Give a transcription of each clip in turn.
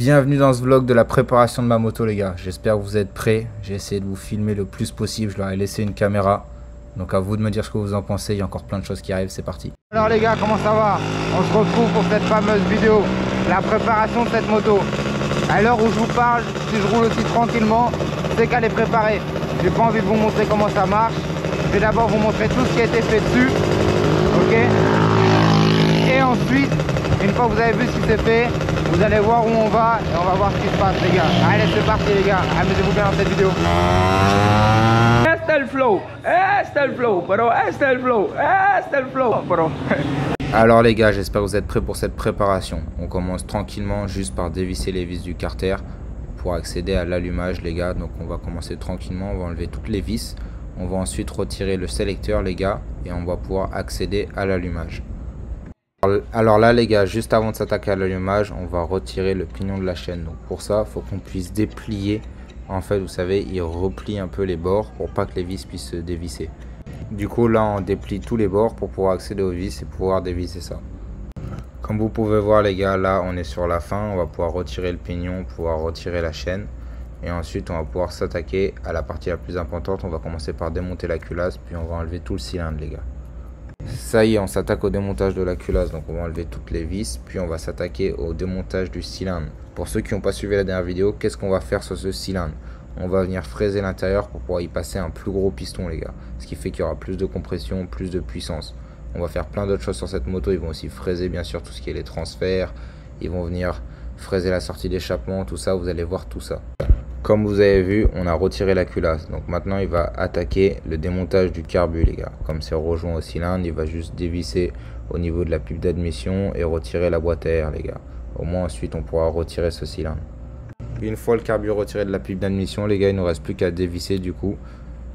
Bienvenue dans ce vlog de la préparation de ma moto les gars. J'espère que vous êtes prêts. J'ai essayé de vous filmer le plus possible. Je leur ai laissé une caméra. Donc à vous de me dire ce que vous en pensez. Il y a encore plein de choses qui arrivent. C'est parti. Alors les gars, comment ça va? On se retrouve pour cette fameuse vidéo. La préparation de cette moto. À l'heure où je vous parle, si je roule aussi tranquillement, c'est qu'elle est préparée. J'ai pas envie de vous montrer comment ça marche. Je vais d'abord vous montrer tout ce qui a été fait dessus. Ok? Et ensuite, une fois que vous avez vu ce qui s'est fait, vous allez voir où on va et on va voir ce qui se passe les gars. Allez, c'est parti les gars, amusez-vous bien dans cette vidéo. Este el flow, pero este el flow, pero. Alors les gars, j'espère que vous êtes prêts pour cette préparation. On commence tranquillement juste par dévisser les vis du carter pour accéder à l'allumage les gars. Donc on va commencer tranquillement, on va enlever toutes les vis. On va ensuite retirer le sélecteur les gars et on va pouvoir accéder à l'allumage. Alors là les gars, juste avant de s'attaquer à l'allumage, on va retirer le pignon de la chaîne. Donc pour ça, il faut qu'on puisse déplier. En fait, vous savez, il replie un peu les bords pour pas que les vis puissent se dévisser. Du coup là, on déplie tous les bords pour pouvoir accéder aux vis et pouvoir dévisser ça. Comme vous pouvez voir les gars, là on est sur la fin. On va pouvoir retirer le pignon, pouvoir retirer la chaîne. Et ensuite on va pouvoir s'attaquer à la partie la plus importante. On va commencer par démonter la culasse, puis on va enlever tout le cylindre les gars. Ça y est, on s'attaque au démontage de la culasse. Donc on va enlever toutes les vis, puis on va s'attaquer au démontage du cylindre. Pour ceux qui n'ont pas suivi la dernière vidéo, qu'est-ce qu'on va faire sur ce cylindre? On va venir fraiser l'intérieur pour pouvoir y passer un plus gros piston les gars. Ce qui fait qu'il y aura plus de compression, plus de puissance. On va faire plein d'autres choses sur cette moto. Ils vont aussi fraiser bien sûr tout ce qui est les transferts. Ils vont venir fraiser la sortie d'échappement, tout ça, vous allez voir tout ça. Comme vous avez vu, on a retiré la culasse. Donc maintenant, il va attaquer le démontage du carbu, les gars. Comme c'est rejoint au cylindre, il va juste dévisser au niveau de la pipe d'admission et retirer la boîte à air, les gars. Au moins, ensuite, on pourra retirer ce cylindre. Une fois le carbu retiré de la pipe d'admission, les gars, il ne nous reste plus qu'à dévisser, du coup,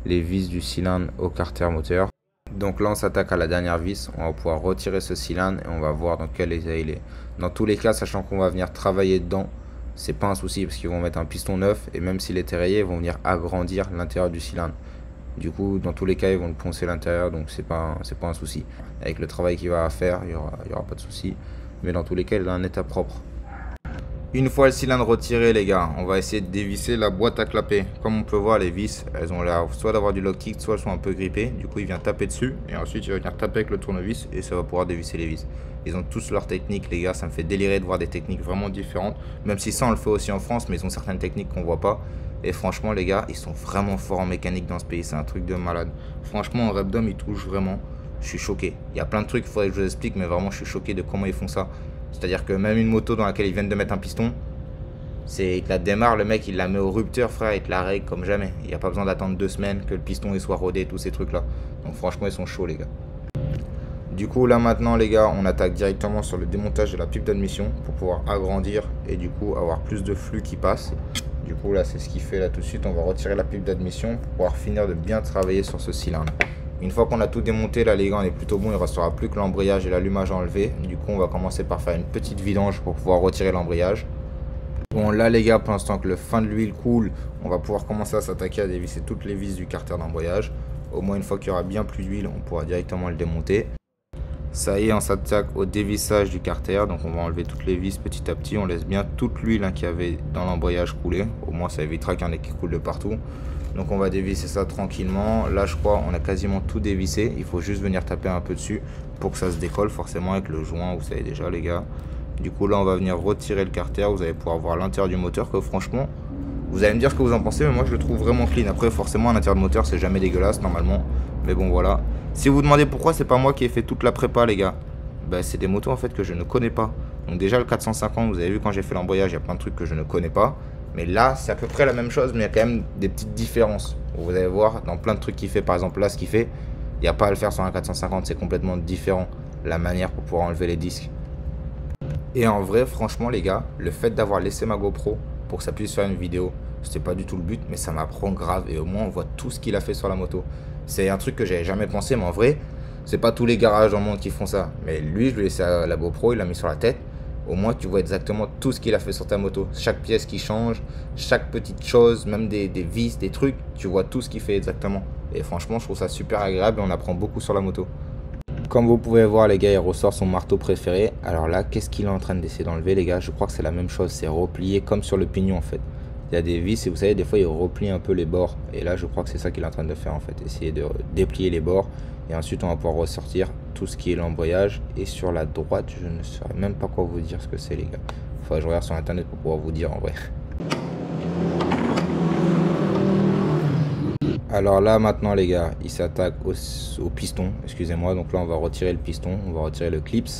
les vis du cylindre au carter moteur. Donc là, on s'attaque à la dernière vis. On va pouvoir retirer ce cylindre et on va voir dans quel état il est. Dans tous les cas, sachant qu'on va venir travailler dedans, c'est pas un souci parce qu'ils vont mettre un piston neuf et même s'il est rayé, ils vont venir agrandir l'intérieur du cylindre. Du coup, dans tous les cas, ils vont le poncer l'intérieur, donc c'est pas un souci. Avec le travail qu'il va faire, il y aura pas de souci. Mais dans tous les cas, il a un état propre. Une fois le cylindre retiré, les gars, on va essayer de dévisser la boîte à clapper. Comme on peut voir, les vis, elles ont l'air soit d'avoir du lock kick, soit elles sont un peu grippées. Du coup, il vient taper dessus et ensuite il va venir taper avec le tournevis et ça va pouvoir dévisser les vis. Ils ont tous leurs techniques, les gars. Ça me fait délirer de voir des techniques vraiment différentes. Même si ça, on le fait aussi en France, mais ils ont certaines techniques qu'on voit pas. Et franchement, les gars, ils sont vraiment forts en mécanique dans ce pays. C'est un truc de malade. Franchement, en Repdom, ils touchent vraiment. Je suis choqué. Il y a plein de trucs, il faudrait que je vous explique, mais vraiment, je suis choqué de comment ils font ça. C'est-à-dire que même une moto dans laquelle ils viennent de mettre un piston, il te la démarre, le mec il la met au rupteur frère, il te la règle comme jamais. Il n'y a pas besoin d'attendre 2 semaines que le piston il soit rodé, tous ces trucs là. Donc franchement ils sont chauds les gars. Du coup là maintenant les gars, on attaque directement sur le démontage de la pipe d'admission pour pouvoir agrandir et du coup avoir plus de flux qui passe. Du coup là c'est ce qu'il fait là tout de suite. On va retirer la pipe d'admission pour pouvoir finir de bien travailler sur ce cylindre. Une fois qu'on a tout démonté là les gars, on est plutôt bon. Il ne restera plus que l'embrayage et l'allumage à enlever. Du coup on va commencer par faire une petite vidange pour pouvoir retirer l'embrayage. Bon là les gars, pour l'instant que le fin de l'huile coule, on va pouvoir commencer à s'attaquer à dévisser toutes les vis du carter d'embrayage. Au moins une fois qu'il y aura bien plus d'huile, on pourra directement le démonter. Ça y est, on s'attaque au dévissage du carter. Donc on va enlever toutes les vis petit à petit. On laisse bien toute l'huile qu'il y avait dans l'embrayage couler. Au moins ça évitera qu'il y en ait qui coule de partout. Donc on va dévisser ça tranquillement. Là je crois on a quasiment tout dévissé. Il faut juste venir taper un peu dessus pour que ça se décolle forcément avec le joint, vous savez déjà les gars. Du coup là on va venir retirer le carter. Vous allez pouvoir voir l'intérieur du moteur que franchement, vous allez me dire ce que vous en pensez, mais moi je le trouve vraiment clean. Après forcément à l'intérieur de moteur c'est jamais dégueulasse normalement. Mais bon voilà. Si vous vous demandez pourquoi c'est pas moi qui ai fait toute la prépa les gars, bah, c'est des motos en fait que je ne connais pas. Donc déjà le 450, vous avez vu quand j'ai fait l'embrayage, il y a plein de trucs que je ne connais pas. Mais là c'est à peu près la même chose, mais il y a quand même des petites différences. Vous allez voir dans plein de trucs qu'il fait, par exemple là ce qu'il fait, il n'y a pas à le faire sur un 450, c'est complètement différent la manière pour pouvoir enlever les disques. Et en vrai, franchement les gars, le fait d'avoir laissé ma GoPro pour que ça puisse faire une vidéo, c'était pas du tout le but, mais ça m'apprend grave et au moins on voit tout ce qu'il a fait sur la moto. C'est un truc que j'avais jamais pensé, mais en vrai, c'est pas tous les garages dans le monde qui font ça. Mais lui, je lui ai laissé la GoPro, il l'a mis sur la tête. Au moins, tu vois exactement tout ce qu'il a fait sur ta moto. Chaque pièce qui change, chaque petite chose, même des vis, des trucs, tu vois tout ce qu'il fait exactement. Et franchement, je trouve ça super agréable et on apprend beaucoup sur la moto. Comme vous pouvez voir les gars, il ressort son marteau préféré. Alors là, qu'est-ce qu'il est en train d'essayer d'enlever les gars? Je crois que c'est la même chose, c'est replier comme sur le pignon en fait. Il y a des vis et vous savez des fois il replie un peu les bords. Et là je crois que c'est ça qu'il est en train de faire en fait. Essayer de déplier les bords. Et ensuite on va pouvoir ressortir tout ce qui est l'embrayage. Et sur la droite je ne saurais même pas quoi vous dire ce que c'est les gars. Enfin je regarde sur internet pour pouvoir vous dire en vrai. Alors là maintenant les gars, il s'attaque au piston, excusez-moi. Donc là on va retirer le piston, on va retirer le clips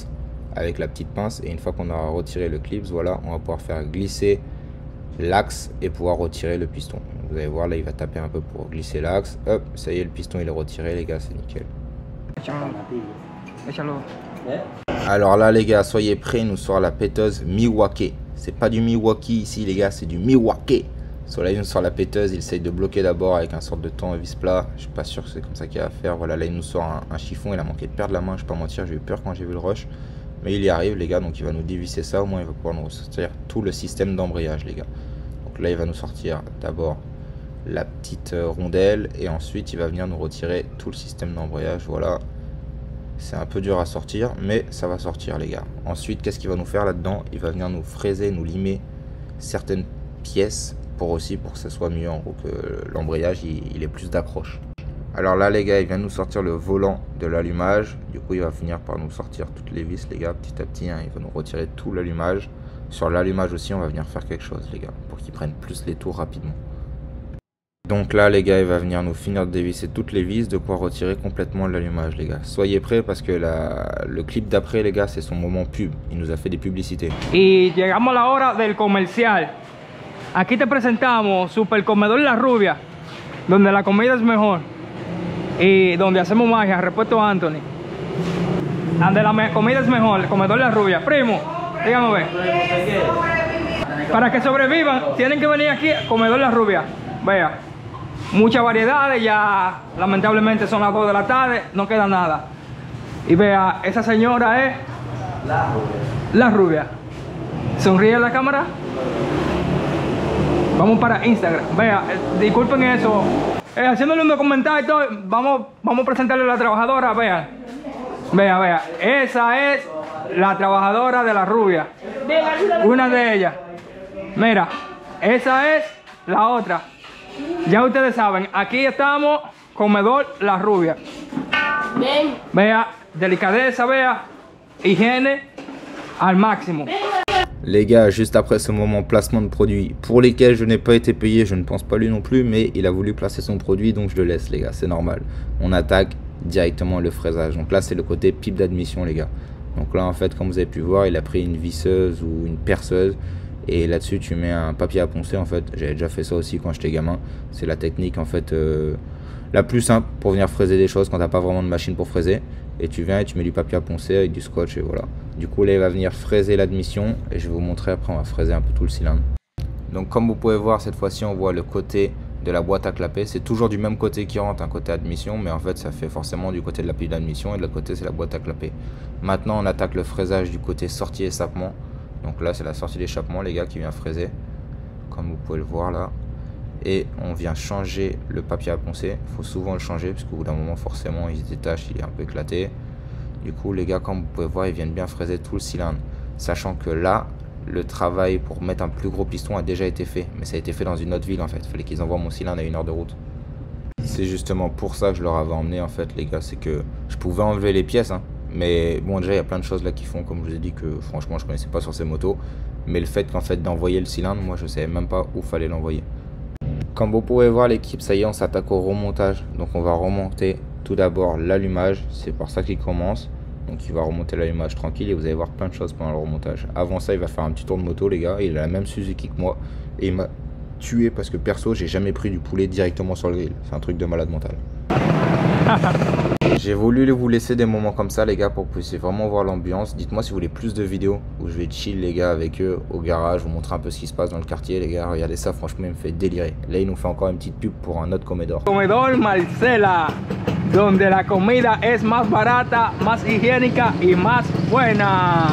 avec la petite pince. Et une fois qu'on aura retiré le clips, voilà, on va pouvoir faire glisser l'axe et pouvoir retirer le piston. Vous allez voir là il va taper un peu pour glisser l'axe. Hop, ça y est, le piston il est retiré les gars, c'est nickel. Alors là les gars, soyez prêts, nous sort la péteuse Milwaukee. C'est pas du Milwaukee ici les gars, c'est du Milwaukee. Sur là il nous sort la péteuse, il essaye de bloquer d'abord avec un sorte de tournevis plat. Je suis pas sûr que c'est comme ça qu'il va faire. Voilà, là il nous sort un chiffon, il a manqué de perdre la main, je vais pas mentir, j'ai eu peur quand j'ai vu le rush. Mais il y arrive les gars, donc il va nous dévisser ça, au moins il va pouvoir nous sortir tout le système d'embrayage les gars. Donc là il va nous sortir d'abord la petite rondelle et ensuite il va venir nous retirer tout le système d'embrayage. Voilà, c'est un peu dur à sortir mais ça va sortir les gars. Ensuite qu'est-ce qu'il va nous faire là-dedans? Il va venir nous fraiser, nous limer certaines pièces pour que ça soit mieux en gros, que l'embrayage il ait plus d'accroche. Alors là les gars, il vient nous sortir le volant de l'allumage. Du coup il va finir par nous sortir toutes les vis les gars, petit à petit hein. Il va nous retirer tout l'allumage. Sur l'allumage aussi on va venir faire quelque chose les gars, pour qu'il prenne plus les tours rapidement. Donc là les gars, il va venir nous finir de dévisser toutes les vis, de quoi retirer complètement l'allumage les gars. Soyez prêts parce que le clip d'après les gars, c'est son moment pub. Il nous a fait des publicités. Y llegamos a la hora del comercial. Aquí te presentamos Super Comedor La Rubia, donde la comida es mejor y donde hacemos magia, repuesto Anthony. Donde la comida es mejor, el Comedor La Rubia. Primo, dígame ver. Para que sobrevivan, tienen que venir aquí a Comedor La Rubia. Vea, muchas variedades, ya lamentablemente son las 2 de la tarde, no queda nada. Y vea, esa señora es La Rubia. La Rubia. ¿Sonríe a la cámara? Vamos para Instagram. Vea, disculpen eso. Haciéndole un documental y todo, vamos a presentarle a la trabajadora. Vea, vea. Esa es la trabajadora de La Rubia. Una de ellas. Mira, esa es la otra. Ya ustedes saben, aquí estamos, Comedor La Rubia. Vea, delicadeza, vea, higiène al máximo. Les gars, juste après ce moment placement de produit pour lesquels je n'ai pas été payé, je ne pense pas lui non plus, mais il a voulu placer son produit, donc je le laisse les gars, c'est normal. On attaque directement le fraisage. Donc là c'est le côté pipe d'admission les gars. Donc là en fait comme vous avez pu voir, il a pris une visseuse ou une perceuse et là-dessus tu mets un papier à poncer en fait. J'avais déjà fait ça aussi quand j'étais gamin. C'est la technique en fait la plus simple pour venir fraiser des choses quand t'as pas vraiment de machine pour fraiser. Et tu viens et tu mets du papier à poncer avec du scotch et voilà. Du coup là il va venir fraiser l'admission et je vais vous montrer après, on va fraiser un peu tout le cylindre. Donc comme vous pouvez voir, cette fois-ci on voit le côté de la boîte à clapper. C'est toujours du même côté qui rentre, un côté admission, mais en fait ça fait forcément du côté de la pile d'admission et de l'autre côté c'est la boîte à clapper. Maintenant on attaque le fraisage du côté sortie échappement. Donc là c'est la sortie d'échappement les gars qui vient fraiser, comme vous pouvez le voir là. Et on vient changer le papier à poncer. Il faut souvent le changer parce qu'au bout d'un moment forcément il se détache, il est un peu éclaté. Du coup les gars, comme vous pouvez voir, ils viennent bien fraiser tout le cylindre, sachant que là le travail pour mettre un plus gros piston a déjà été fait, mais ça a été fait dans une autre ville en fait. Il fallait qu'ils envoient mon cylindre à 1 heure de route. C'est justement pour ça que je leur avais emmené en fait les gars, c'est que je pouvais enlever les pièces hein, mais bon déjà il y a plein de choses là qui font, comme je vous ai dit, que franchement je connaissais pas sur ces motos, mais le fait qu'en fait d'envoyer le cylindre, moi je savais même pas où fallait l'envoyer. Comme vous pouvez voir l'équipe, ça y est, on s'attaque au remontage. Donc on va remonter tout d'abord l'allumage, c'est par ça qu'il commence. Donc il va remonter l'allumage tranquille et vous allez voir plein de choses pendant le remontage. Avant ça il va faire un petit tour de moto les gars, il a la même Suzuki que moi. Et il m'a tué parce que perso j'ai jamais pris du poulet directement sur le grill. C'est un truc de malade mental. J'ai voulu vous laisser des moments comme ça les gars pour que vous puissiez vraiment voir l'ambiance. Dites-moi si vous voulez plus de vidéos où je vais chill les gars avec eux au garage, vous montrer un peu ce qui se passe dans le quartier les gars. Regardez ça, franchement il me fait délirer. Là il nous fait encore une petite pub pour un autre Comedor. Comedor Marcela, donde la comida es más barata, más higiénica y más buena.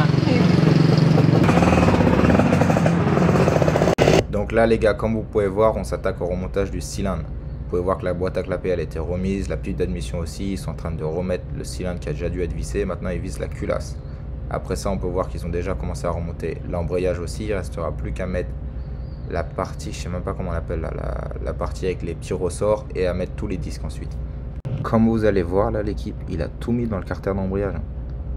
Donc là les gars, comme vous pouvez voir, on s'attaque au remontage du cylindre. pouvez voir que la boîte à clapper elle a été remise, la pile d'admission aussi, ils sont en train de remettre le cylindre qui a déjà dû être vissé, maintenant ils vissent la culasse. Après ça on peut voir qu'ils ont déjà commencé à remonter l'embrayage aussi, il restera plus qu'à mettre la partie, je sais même pas comment on appelle là, la partie avec les petits ressorts et à mettre tous les disques ensuite. Comme vous allez voir là, l'équipe il a tout mis dans le carter d'embrayage,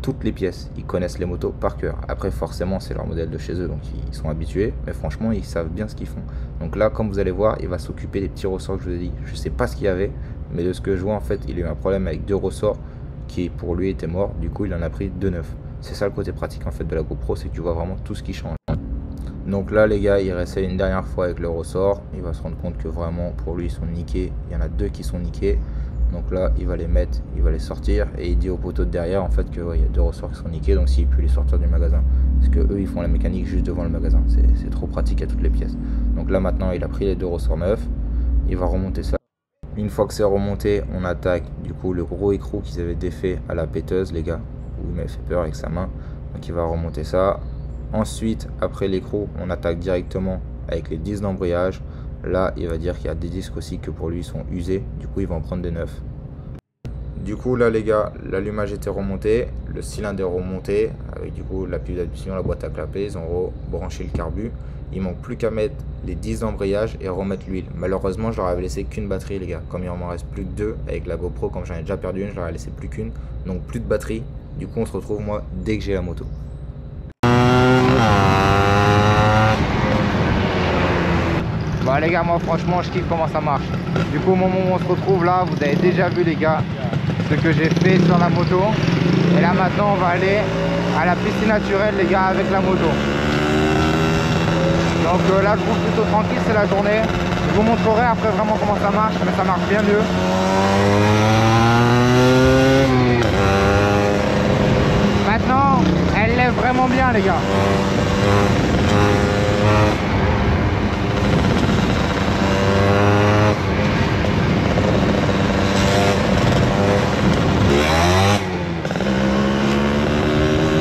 toutes les pièces, ils connaissent les motos par cœur. Après forcément c'est leur modèle de chez eux donc ils sont habitués, mais franchement ils savent bien ce qu'ils font. Donc là comme vous allez voir il va s'occuper des petits ressorts que je vous ai dit. Je sais pas ce qu'il y avait, mais de ce que je vois en fait il a eu un problème avec 2 ressorts qui pour lui était mort, du coup il en a pris 2 neufs. C'est ça le côté pratique en fait de la GoPro, c'est que tu vois vraiment tout ce qui change. Donc là les gars il réessaye une dernière fois avec le ressort, il va se rendre compte que vraiment pour lui ils sont niqués, il y en a 2 qui sont niqués. Donc là il va les mettre, il va les sortir et il dit au poteau de derrière en fait que ouais, il y a 2 ressorts qui sont niqués, donc s'il peut les sortir du magasin. Parce que eux ils font la mécanique juste devant le magasin, c'est trop pratique à toutes les pièces. Donc là maintenant il a pris les 2 ressorts neufs, il va remonter ça. Une fois que c'est remonté, on attaque du coup le gros écrou qu'ils avaient défait à la péteuse les gars, où il m'avait fait peur avec sa main. Donc il va remonter ça. Ensuite après l'écrou on attaque directement avec les disques d'embrayage. Là il va dire qu'il y a des disques aussi que pour lui sont usés, du coup il va en prendre des neufs. Du coup là les gars, l'allumage était remonté, le cylindre est remonté, avec du coup la pile d'admission, la boîte à clapper, ils ont rebranché le carbu. Il manque plus qu'à mettre les disques d'embrayage et remettre l'huile. Malheureusement je leur avais laissé qu'une batterie les gars, comme il m'en reste plus que 2 avec la GoPro, comme j'en ai déjà perdu une, je leur ai laissé plus qu'une, donc plus de batterie. Du coup on se retrouve moi dès que j'ai la moto. Bah les gars, moi franchement je kiffe comment ça marche. Du coup au moment où on se retrouve là, vous avez déjà vu les gars ce que j'ai fait sur la moto. Et là maintenant on va aller à la piscine naturelle les gars avec la moto. Donc là je roule plutôt tranquille, c'est la journée. Je vous montrerai après vraiment comment ça marche, mais ça marche bien mieux. Maintenant elle lève vraiment bien les gars.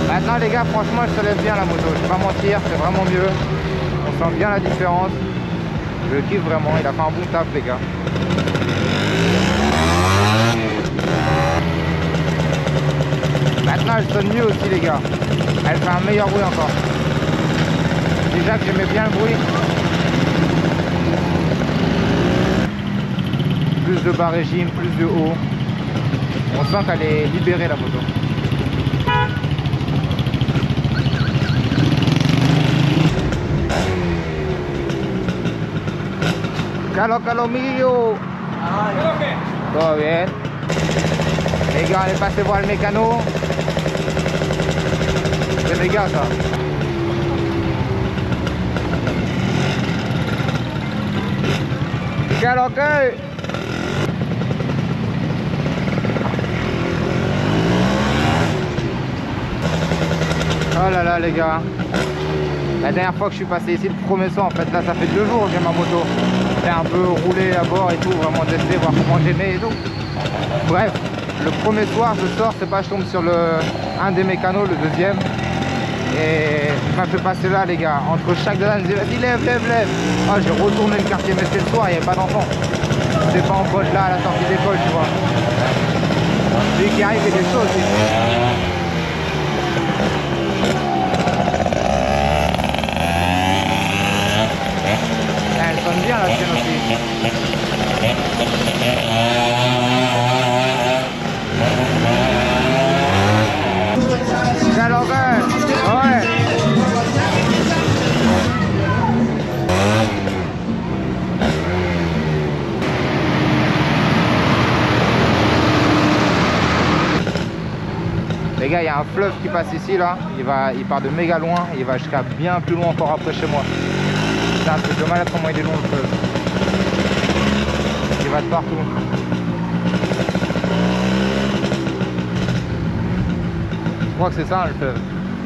Maintenant les gars franchement elle se lève bien la moto, je vais pas mentir, c'est vraiment mieux. On sent bien la différence. Je kiffe vraiment, il a fait un bon taf les gars. Maintenant elle sonne mieux aussi les gars. Elle fait un meilleur bruit encore. Déjà que j'aimais bien le bruit. Plus de bas régime, plus de haut. On sent qu'elle est libérée la moto. Calo mio. Todo bien. Les gars, on est passé voir le mécano. C'est les gars ça. Calo que. Oh là là les gars. La dernière fois que je suis passé ici, le premier soir, en fait là ça fait 2 jours que j'ai ma moto. J'ai un peu roulé à bord et tout, vraiment tester, voir comment j'aimais et tout. Bref, le premier soir je sors, c'est pas je tombe sur un des mécanos, le deuxième. Et il m'a fait passer là les gars, entre chaque deux, il me dit vas-y lève. Ah j'ai retourné le quartier, mais c'était le soir, il n'y avait pas d'enfants. C'était pas en poche là à la sortie d'école, tu vois. Lui qui arrive et des choses. Elle sonne bien la tienne aussi. Ouais. Les gars, il y a un fleuve qui passe ici là, il part de méga loin, il va jusqu'à bien plus loin encore après chez moi. C'est un truc de malade comment il est long le fleuve. Il va de partout. Je crois que c'est ça hein, le fleuve.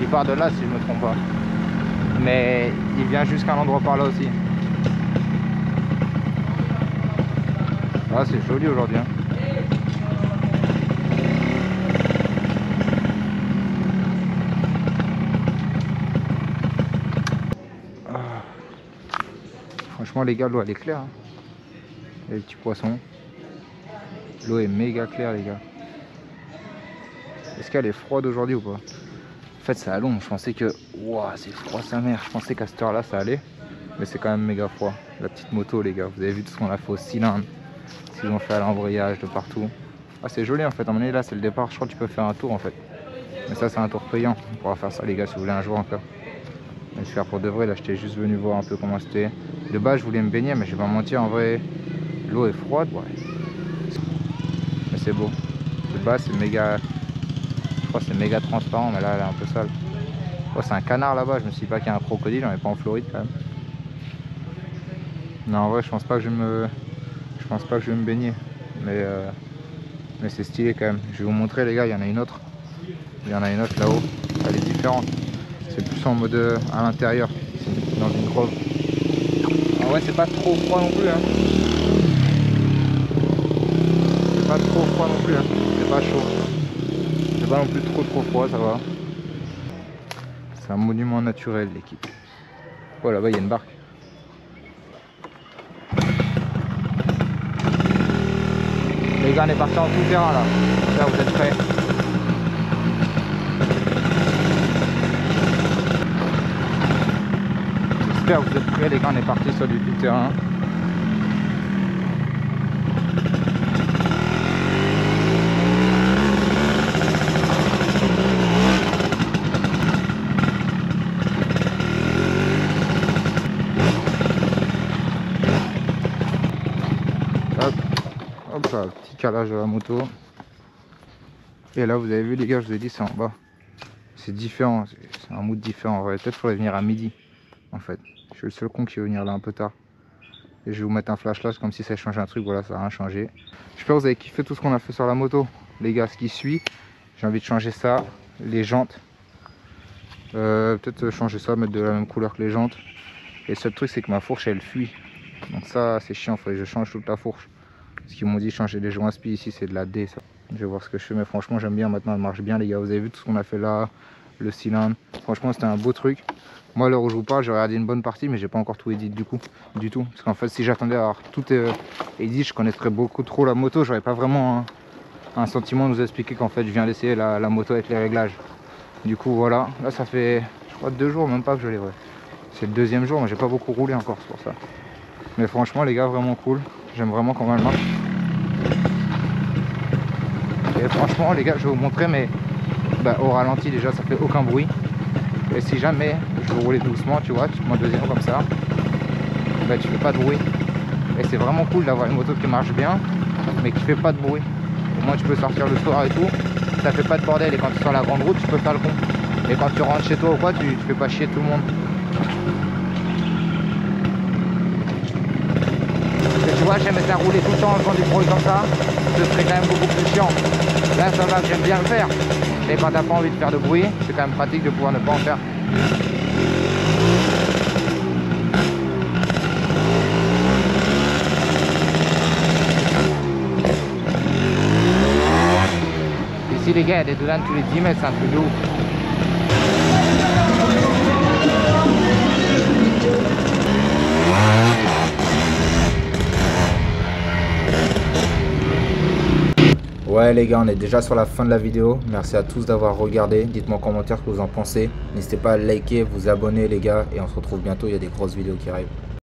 Il part de là si je me trompe pas. Mais il vient jusqu'à un endroit par là aussi. Ah c'est joli aujourd'hui hein. Franchement les gars, l'eau elle est claire hein. Il y a les petits poissons. L'eau est méga claire les gars. Est-ce qu'elle est froide aujourd'hui ou pas? En fait c'est à l'ombre, je pensais que... Ouah, c'est froid sa mère. Je pensais qu'à cette heure là ça allait. Mais c'est quand même méga froid. La petite moto les gars, vous avez vu tout ce qu'on a fait au cylindre. Ce qu'ils ont fait à l'embrayage de partout. Ah c'est joli en fait, à un moment donné là c'est le départ. Je crois que tu peux faire un tour en fait. Mais ça c'est un tour payant. On pourra faire ça les gars si vous voulez un jour encore. Mais je vais faire pour de vrai, là j'étais juste venu voir un peu comment c'était. De base je voulais me baigner mais je vais pas mentir en vrai. L'eau est froide, ouais. Mais c'est beau. De base c'est méga... Je crois que c'est méga transparent mais là elle est un peu sale. Oh, c'est un canard là-bas, je me suis dit pas qu'il y a un crocodile, on n'est pas en Floride quand même. Non en vrai je pense pas que je vais me baigner. Mais c'est stylé quand même. Je vais vous montrer les gars, il y en a une autre. Il y en a une autre là-haut. Elle est différente. C'est plus en mode à l'intérieur. C'est dans une grotte. Ah ouais c'est pas trop froid non plus hein. C'est pas trop froid non plus hein. C'est pas chaud. C'est pas non plus trop froid, ça va. C'est un monument naturel l'équipe. Oh là-bas il y a une barque. Les gars on est parti en tout terrain là. Là vous êtes prêts? J'espère que vous êtes prêts les gars, on est parti sur du tout terrain. Hop là, petit calage de la moto. Et là vous avez vu les gars, je vous ai dit c'est en bas. C'est différent, c'est un mood différent. Peut-être qu'il faudrait venir à midi en fait. Je suis le seul con qui va venir là un peu tard. Et je vais vous mettre un flashlight comme si ça changeait un truc, voilà ça n'a rien changé. J'espère que vous avez kiffé tout ce qu'on a fait sur la moto. Les gars, ce qui suit, j'ai envie de changer ça, les jantes. Peut-être changer ça, mettre de la même couleur que les jantes. Et le seul truc c'est que ma fourche elle fuit. Donc ça c'est chiant, il faudrait que je change toute la fourche. Parce qu'ils m'ont dit changer les joints spi ici c'est de la D ça. Je vais voir ce que je fais mais franchement j'aime bien maintenant, elle marche bien les gars. Vous avez vu tout ce qu'on a fait là, le cylindre. Franchement c'était un beau truc. Moi à l'heure où je vous parle j'ai regardé une bonne partie mais j'ai pas encore tout édité du tout. Parce qu'en fait si j'attendais à avoir tout édité je connaîtrais beaucoup trop la moto. J'aurais pas vraiment un sentiment de vous expliquer qu'en fait je viens d'essayer la moto avec les réglages. Du coup voilà, là ça fait je crois 2 jours même pas que je l'ai vrai. C'est le 2e jour mais j'ai pas beaucoup roulé encore c'est pour ça. Mais franchement les gars vraiment cool. J'aime vraiment comment elle marche. Et franchement les gars je vais vous montrer mais au ralenti déjà ça fait aucun bruit. Et si jamais je veux rouler doucement tu vois, tu prends 2e comme ça, tu fais pas de bruit. Et c'est vraiment cool d'avoir une moto qui marche bien mais qui fait pas de bruit. Au moins tu peux sortir le soir et tout, ça fait pas de bordel et quand tu es sur la grande route tu peux faire le con. Et quand tu rentres chez toi ou quoi tu fais pas chier tout le monde. Tu vois, j'aimais ça rouler tout le temps en faisant du bruit comme ça, ce serait quand même beaucoup plus chiant. Là ça va, j'aime bien le faire. Et quand t'as pas envie de faire de bruit, c'est quand même pratique de pouvoir ne pas en faire. Ici les gars, il y a des douanes tous les 10 mètres, c'est un truc de ouf. Ouais les gars, on est déjà sur la fin de la vidéo. Merci à tous d'avoir regardé. Dites-moi en commentaire ce que vous en pensez. N'hésitez pas à liker, vous abonner les gars. Et on se retrouve bientôt, il y a des grosses vidéos qui arrivent.